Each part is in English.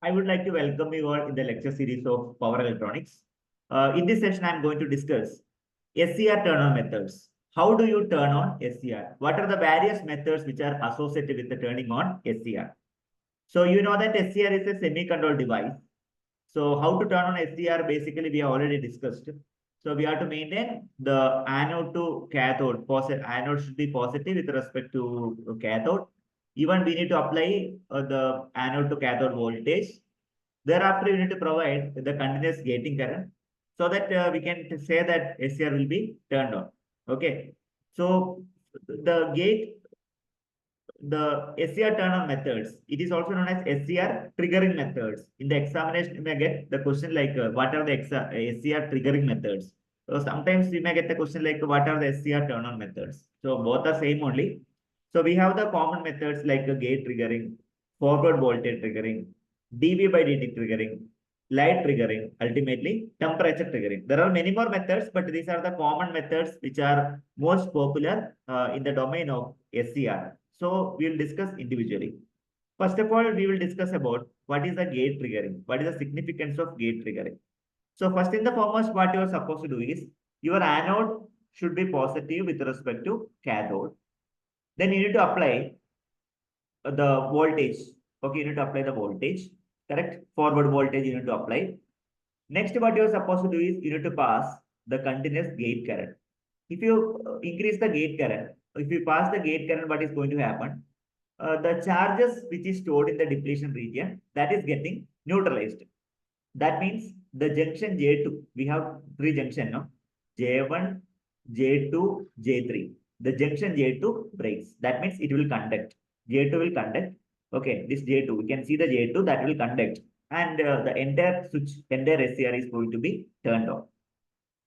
I would like to welcome you all in the lecture series of power electronics. In this session, I'm going to discuss SCR turn-on methods. How do you turn on SCR? What are the various methods which are associated with the turning on SCR? So you know that SCR is a semi-controlled device. So how to turn on SCR, basically we have already discussed. So we have to maintain the anode to cathode. Anode should be positive with respect to cathode. Even we need to apply the anode to cathode voltage. Thereafter, you need to provide the continuous gating current so that we can say that SCR will be turned on. Okay. So the SCR turn on methods, it is also known as SCR triggering methods. In the examination, you may get the question like, what are the SCR triggering methods? So sometimes we may get the question like, what are the SCR turn on methods? So both are same only. So we have the common methods like gate triggering, forward voltage triggering, dV by dt triggering, light triggering, ultimately temperature triggering. There are many more methods, but these are the common methods which are most popular in the domain of SCR. So we will discuss individually. First of all, we will discuss about what is the gate triggering, what is the significance of gate triggering. So first in the foremost, what you are supposed to do is your anode should be positive with respect to cathode. Then you need to apply the voltage. Okay, you need to apply the voltage, correct? Forward voltage you need to apply. Next, what you are supposed to do is you need to pass the continuous gate current. If you increase the gate current, if you pass the gate current, what is going to happen? The charges which is stored in the depletion region, that is getting neutralized. That means the junction J2, we have three junction, no? J1, J2, J3. The junction J2 breaks. That means it will conduct. J2 will conduct. Okay, this J2, we can see the J2 that will conduct. And the entire switch, entire SCR is going to be turned on.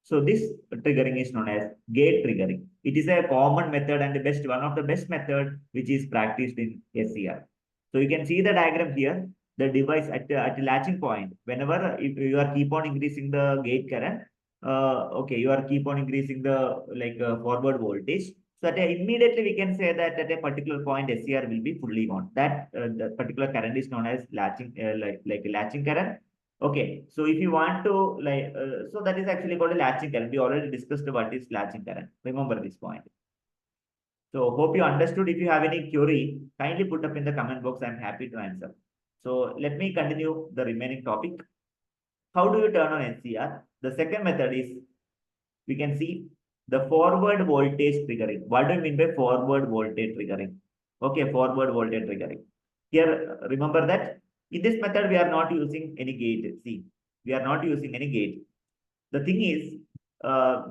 So this triggering is known as gate triggering. It is a common method and the best one of the best method which is practiced in SCR. So you can see the diagram here. The device at the latching point, whenever you are keep on increasing the gate current, okay, you are keep on increasing the forward voltage. So immediately we can say that at a particular point SCR will be fully on. That the particular current is known as latching, like latching current. Okay, so if you want to so that is actually called a latching current. We already discussed what is latching current. Remember this point. So hope you understood. If you have any query, kindly put up in the comment box. I'm happy to answer. So let me continue the remaining topic. How do you turn on SCR? The second method is, we can see the forward voltage triggering. What do you mean by forward voltage triggering? Okay, forward voltage triggering. Here, remember that in this method, we are not using any gate. See, we are not using any gate. The thing is,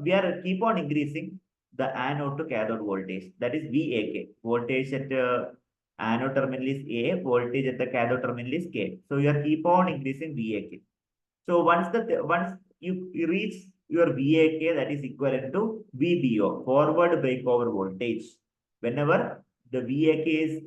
we are keep on increasing the anode to cathode voltage. That is VAK. Voltage at anode terminal is A, voltage at the cathode terminal is K. So you are keep on increasing VAK. So once you reach your VAK, that is equivalent to VBO, forward breakover voltage. Whenever the VAK is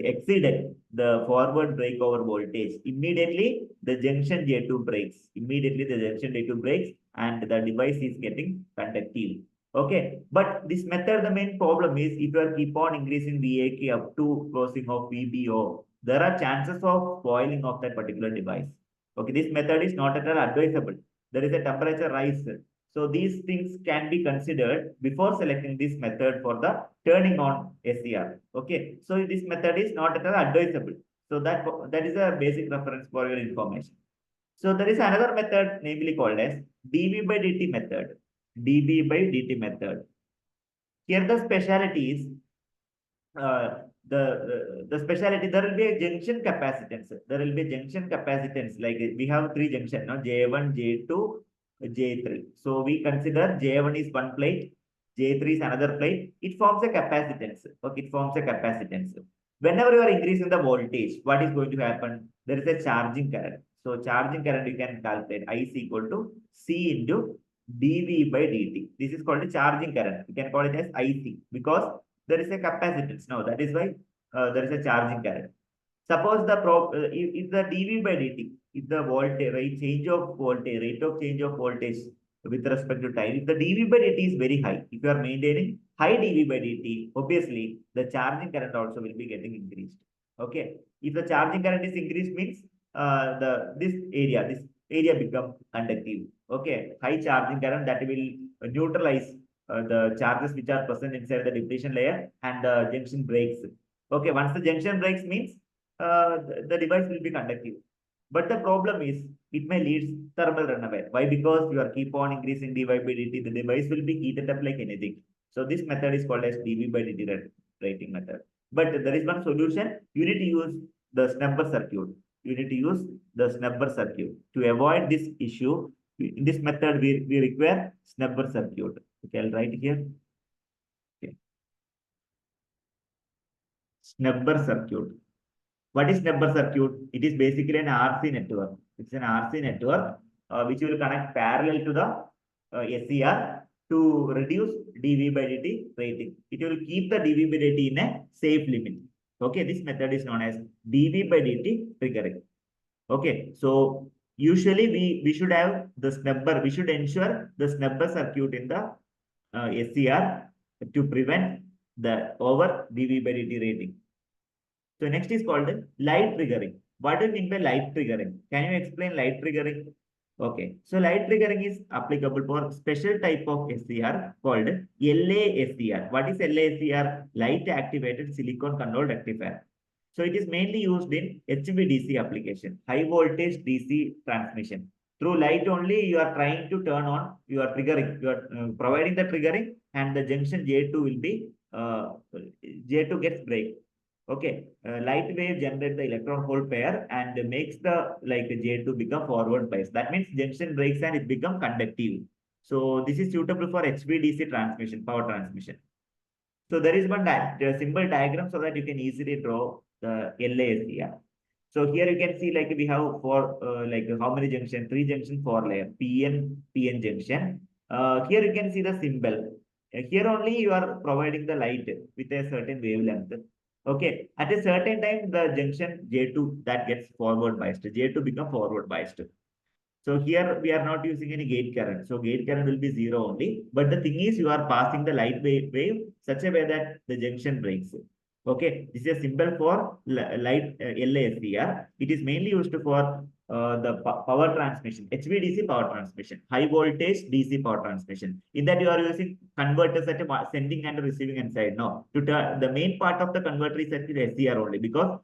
exceeded the forward breakover voltage, immediately the junction J2 breaks. Immediately the junction J2 breaks and the device is getting conductive. Okay, but this method, the main problem is if you are keep on increasing VAK up to closing of VBO, there are chances of spoiling of that particular device. Okay, this method is not at all advisable. There is a temperature rise. So these things can be considered before selecting this method for the turning on SCR. Okay, so this method is not at all advisable. So that is a basic reference for your information. So there is another method namely called as dV by dt method. dV by dt method. Here the specialty is the specialty, there will be a junction capacitance. There will be junction capacitance, like we have three junction, no? J1, J2, J3. So we consider J1 is one plate, J3 is another plate. It forms a capacitance. Okay, it forms a capacitance. Whenever you are increasing the voltage, what is going to happen? There is a charging current. So charging current you can calculate I is equal to C into dV by dt. This is called a charging current. You can call it as IC because there is a capacitance. Now that is why there is a charging current. Suppose if the dV by dt, if the voltage rate of change of voltage with respect to time, if the dV by dt is very high, if you are maintaining high dV by dt, obviously the charging current also will be getting increased. Okay. If the charging current is increased means this area become conductive. Okay. High charging current that will neutralize the charges which are present inside the depletion layer and the junction breaks. Okay. Once the junction breaks means the device will be conductive. But the problem is it may lead thermal runaway. Why? Because you are keep on increasing dV by dt, the device will be heated up like anything. So this method is called as dV by dt rating method. But there is one solution. You need to use the snubber circuit. You need to use the snubber circuit. To avoid this issue, in this method, we require snubber circuit. Okay, I'll write here. Okay. Snubber circuit. What is snubber circuit? It is basically an RC network. It's an RC network which will connect parallel to the SCR to reduce dV by dt rating. It will keep the dV by dt in a safe limit. Okay, this method is known as dV by dt triggering. Okay, so usually we should have the snubber. We should ensure the snubber circuit in the SCR to prevent the over dV by dt rating. So next is called light triggering. What do you mean by light triggering? Can you explain light triggering? Okay, so light triggering is applicable for special type of SCR called LASCR. What is LASCR? Light activated silicon controlled rectifier. So it is mainly used in HVDC application, high voltage DC transmission. Through light only, you are trying to turn on, you are triggering, you are providing the triggering, and the junction J2 will be, J2 gets break. Okay, light wave generates the electron hole pair and makes the like J2 become forward bias. That means junction breaks and it become conductive. So this is suitable for HVDC transmission, power transmission. So there is one simple diagram so that you can easily draw the LASCR. So here you can see like we have four like how many junction? 3 junction, 4 layer, PN junction. Here you can see the symbol. Here only you are providing the light with a certain wavelength. Okay, at a certain time, the junction J2 that gets forward biased. J2 become forward biased. So here we are not using any gate current. So gate current will be zero only. But the thing is, you are passing the light wave such a way that the junction breaks. Okay, this is a symbol for light LASCR. It is mainly used for the power transmission, HVDC power transmission, high voltage DC power transmission. In that you are using converters at a sending and receiving end side. No, the main part of the converter is at the SCR only because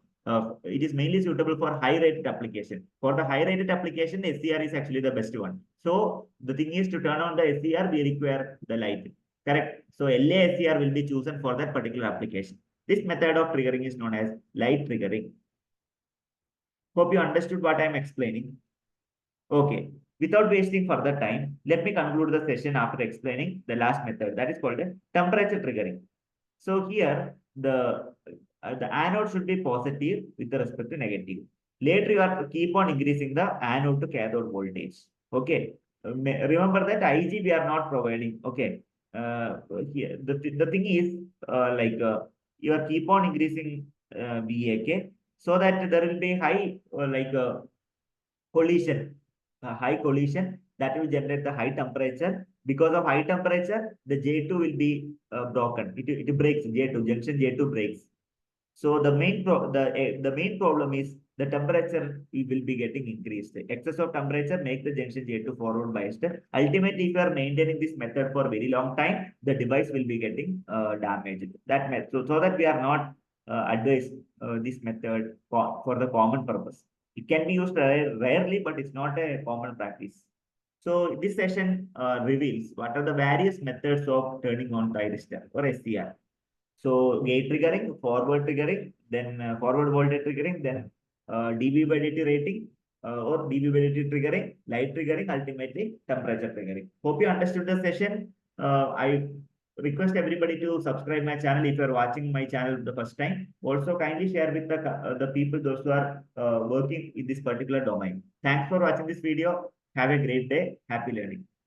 it is mainly suitable for high rated application. For the high rated application, SCR is actually the best one. So the thing is to turn on the SCR, we require the light. Correct. So LASCR will be chosen for that particular application. This method of triggering is known as light triggering. Hope you understood what I am explaining. Okay. Without wasting further time, let me conclude the session after explaining the last method that is called a temperature triggering. So here the anode should be positive with respect to negative. Later you have to keep on increasing the anode to cathode voltage. Okay. Remember that Ig we are not providing. Okay. Here the thing is you are keep on increasing VAK so that there will be high collision, high collision that will generate the high temperature. Because of high temperature, the J2 will be broken. It breaks J2, junction J2 breaks. So the main problem is the temperature will be getting increased. Excess of temperature make the junction J2 forward biased. Ultimately, if you are maintaining this method for a very long time, the device will be getting damaged. So that we are not advise this method for the common purpose. It can be used rarely, but it's not a common practice. So this session reveals what are the various methods of turning on thyristor or SCR. So gate triggering, forward triggering, then forward voltage triggering, then dV by dt rating or dV by dt triggering, light triggering, ultimately temperature triggering. Hope you understood the session. I request everybody to subscribe my channel if you are watching my channel the first time. Also kindly share with the people, those who are working in this particular domain. Thanks for watching this video. Have a great day. Happy learning.